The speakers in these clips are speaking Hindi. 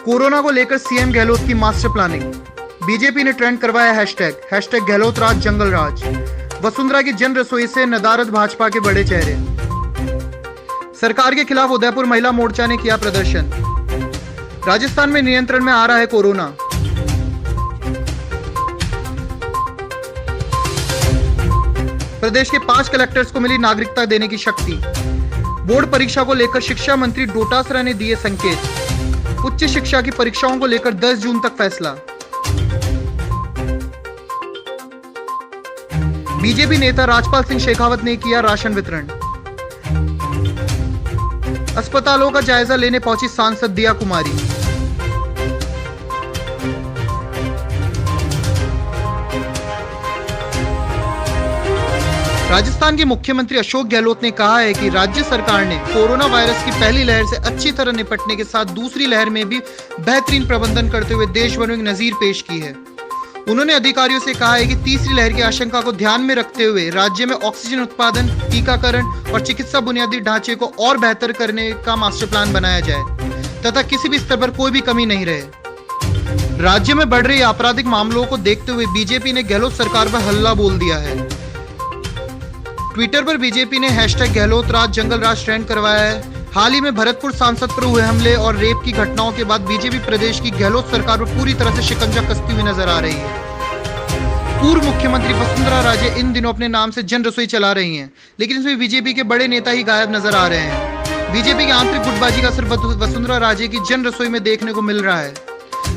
कोरोना को लेकर सीएम गहलोत की मास्टर प्लानिंग। बीजेपी ने ट्रेंड करवाया हैशटैग गहलोत राज जंगल राज। वसुंधरा की जन रसोई से नदारद भाजपा के बड़े चेहरे। सरकार के खिलाफ उदयपुर महिला मोर्चा ने किया प्रदर्शन। राजस्थान में नियंत्रण में आ रहा है कोरोना। प्रदेश के 5 कलेक्टर्स को मिली नागरिकता देने की शक्ति। बोर्ड परीक्षा को लेकर शिक्षा मंत्री डोटासरा ने दिए संकेत। उच्च शिक्षा की परीक्षाओं को लेकर 10 जून तक फैसला। बीजेपी नेता राजपाल सिंह शेखावत ने किया राशन वितरण। अस्पतालों का जायजा लेने पहुंची सांसद दिया कुमारी। राजस्थान के मुख्यमंत्री अशोक गहलोत ने कहा है कि राज्य सरकार ने कोरोना वायरस की पहली लहर से अच्छी तरह निपटने के साथ दूसरी लहर में भी बेहतरीन प्रबंधन करते हुए देश भर में नजीर पेश की है। उन्होंने अधिकारियों से कहा है कि तीसरी लहर की आशंका को ध्यान में रखते हुए राज्य में ऑक्सीजन उत्पादन, टीकाकरण और चिकित्सा बुनियादी ढांचे को और बेहतर करने का मास्टर प्लान बनाया जाए तथा किसी भी स्तर पर कोई भी कमी नहीं रहे। राज्य में बढ़ रही आपराधिक मामलों को देखते हुए बीजेपी ने गहलोत सरकार पर हल्ला बोल दिया है। ट्विटर पर बीजेपी ने हैशटैग गहलोत राज जंगल राज ट्रेंड करवाया है। हाल ही में भरतपुर सांसद पर हुए हमले और रेप की घटनाओं के बाद बीजेपी प्रदेश की गहलोत सरकार पर पूरी तरह से शिकंजा कसती हुई नजर आ रही है। पूर्व मुख्यमंत्री वसुंधरा राजे इन दिनों अपने नाम से जन रसोई चला रही हैं, लेकिन इसमें बीजेपी के बड़े नेता ही गायब नजर आ रहे हैं। बीजेपी की आंतरिक गुटबाजी का असर वसुंधरा राजे की जन रसोई में देखने को मिल रहा है।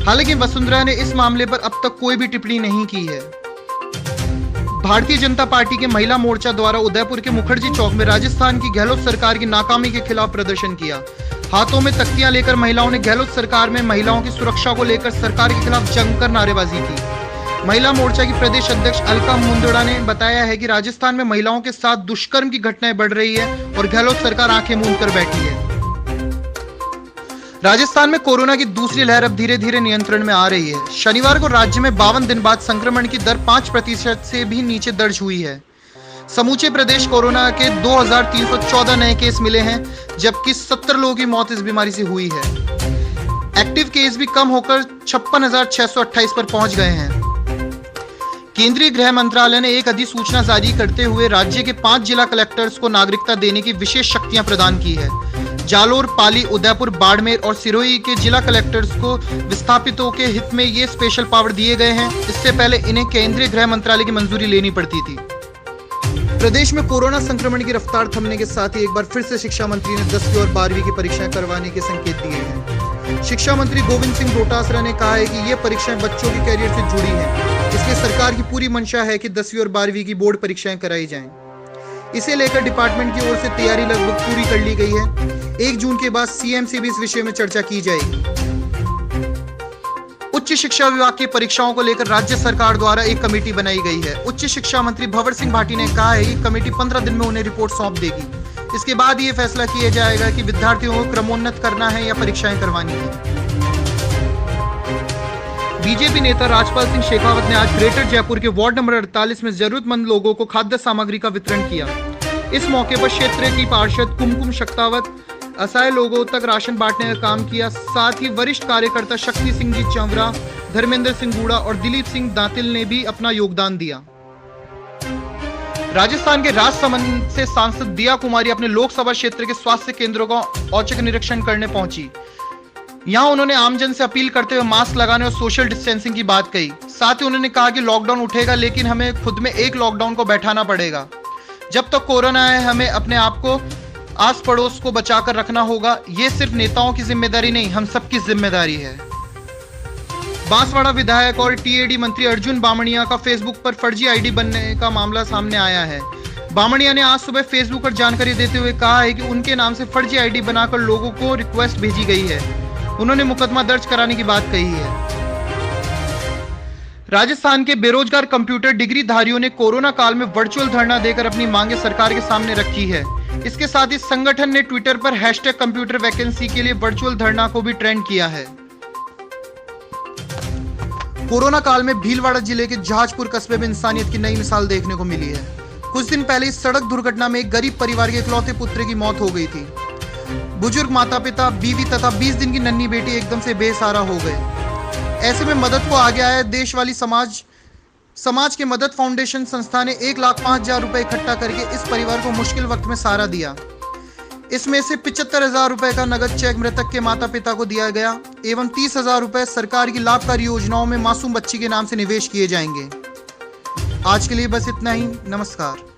हालांकि वसुंधरा ने इस मामले पर अब तक कोई भी टिप्पणी नहीं की है। भारतीय जनता पार्टी के महिला मोर्चा द्वारा उदयपुर के मुखर्जी चौक में राजस्थान की गहलोत सरकार की नाकामी के खिलाफ प्रदर्शन किया। हाथों में तख्तियां लेकर महिलाओं ने गहलोत सरकार में महिलाओं की सुरक्षा को लेकर सरकार के खिलाफ जमकर नारेबाजी की। महिला मोर्चा की प्रदेश अध्यक्ष अलका मुंदड़ा ने बताया है कि राजस्थान में महिलाओं के साथ दुष्कर्म की घटनाएं बढ़ रही है और गहलोत सरकार आंखें मूंद कर बैठी है। राजस्थान में कोरोना की दूसरी लहर अब धीरे धीरे नियंत्रण में आ रही है। शनिवार को राज्य में 52 दिन बाद संक्रमण की दर 5% से भी नीचे दर्ज हुई है। समूचे प्रदेश कोरोना के 2314 नए केस मिले हैं, जबकि 70 लोगों की मौत इस बीमारी से हुई है। एक्टिव केस भी कम होकर 56,628 पर पहुंच गए हैं। केंद्रीय गृह मंत्रालय ने एक अधिसूचना जारी करते हुए राज्य के 5 जिला कलेक्टर्स को नागरिकता देने की विशेष शक्तियां प्रदान की है। जालोर, पाली, उदयपुर, बाड़मेर और सिरोही के जिला कलेक्टर्स को विस्थापितों के हित में ये स्पेशल पावर दिए गए हैं। इससे पहले इन्हें केंद्रीय गृह मंत्रालय की मंजूरी लेनी पड़ती थी। प्रदेश में कोरोना संक्रमण की रफ्तार थमने के साथ ही एक बार फिर से शिक्षा मंत्री ने 10वीं और 12वीं की परीक्षाएं करवाने के संकेत दिए हैं। शिक्षा मंत्री गोविंद सिंह डोटासरा ने कहा है कि ये परीक्षाएं बच्चों के कैरियर से जुड़ी हैं, इसलिए सरकार की पूरी मंशा है कि 10वीं और 12वीं की बोर्ड परीक्षाएं कराई जाएं। इसे लेकर डिपार्टमेंट की ओर से तैयारी लगभग पूरी कर ली गई है। 1 जून के बाद सीएम से भी इस विषय में चर्चा की जाएगी। उच्च शिक्षा विभाग की परीक्षाओं को लेकर राज्य सरकार द्वारा एक कमेटी बनाई गई है। उच्च शिक्षा मंत्री भंवर सिंह भाटी ने कहा है कि कमेटी 15 दिन में उन्हें रिपोर्ट सौंप देगी। इसके बाद ये फैसला किया जाएगा कि विद्यार्थियों को क्रमोन्नत करना है या परीक्षाएं करवानी है। बीजेपी नेता राजपाल सिंह शेखावत ने आज ग्रेटर जयपुर के वार्ड नंबर 48 में जरूरतमंद लोगों को खाद्य सामग्री का वितरण किया। इस मौके पर क्षेत्र की पार्षद कुमकुम शक्तावत असहाय लोगों तक राशन बांटने का काम किया। साथ ही वरिष्ठ कार्यकर्ता शक्ति सिंह जी चंवरा, धर्मेंद्र सिंह गूड़ा और दिलीप सिंह दातिल ने भी अपना योगदान दिया। राजस्थान के राजसमंद से सांसद दिया कुमारी अपने लोकसभा क्षेत्र के स्वास्थ्य केंद्रों का औचक निरीक्षण करने पहुंची। यहां उन्होंने आमजन से अपील करते हुए मास्क लगाने और सोशल डिस्टेंसिंग की बात कही। साथ ही उन्होंने कहा कि लॉकडाउन उठेगा, लेकिन हमें खुद में एक लॉकडाउन को बैठाना पड़ेगा। जब तक कोरोना है, हमें अपने आप को, आस पड़ोस को बचाकर रखना होगा। ये सिर्फ नेताओं की जिम्मेदारी नहीं, हम सबकी जिम्मेदारी है। बांसवाड़ा विधायक और टीएडी मंत्री अर्जुन बामणिया का फेसबुक पर फर्जी आईडी बनने का मामला सामने आया है। बामणिया ने आज सुबह फेसबुक पर जानकारी देते हुए कहा है कि उनके नाम से फर्जी आईडी बनाकर लोगों को रिक्वेस्ट भेजी गई है। उन्होंने मुकदमा दर्ज कराने की बात कही है। राजस्थान के बेरोजगार कंप्यूटर डिग्री धारियों ने कोरोना काल में वर्चुअल धरना देकर अपनी मांगे सरकार के सामने रखी है। इसके साथ ही संगठन ने ट्विटर पर हैशटैग कंप्यूटर वैकेंसी के लिए वर्चुअल धरना को भी ट्रेंड किया है। कोरोना काल में भीलवाड़ा जिले के जहाजपुर कस्बे में इंसानियत की नई मिसाल देखने को मिली है। कुछ दिन पहले इस सड़क दुर्घटना में एक गरीब परिवार के इकलौते पुत्र की मौत हो गई थी। बुजुर्ग माता पिता, बीवी तथा 20 दिन की नन्ही बेटी एकदम से बेसहारा हो गए। ऐसे में मदद को आगे आया देश वाली समाज के मदद फाउंडेशन संस्था ने 1,05,000 रुपए इकट्ठा करके इस परिवार को मुश्किल वक्त में सहारा दिया। इसमें से 75,000 रुपए का नगद चेक मृतक के माता पिता को दिया गया एवं 30,000 रुपए सरकार की लाभकारी योजनाओं में मासूम बच्ची के नाम से निवेश किए जाएंगे। आज के लिए बस इतना ही। नमस्कार।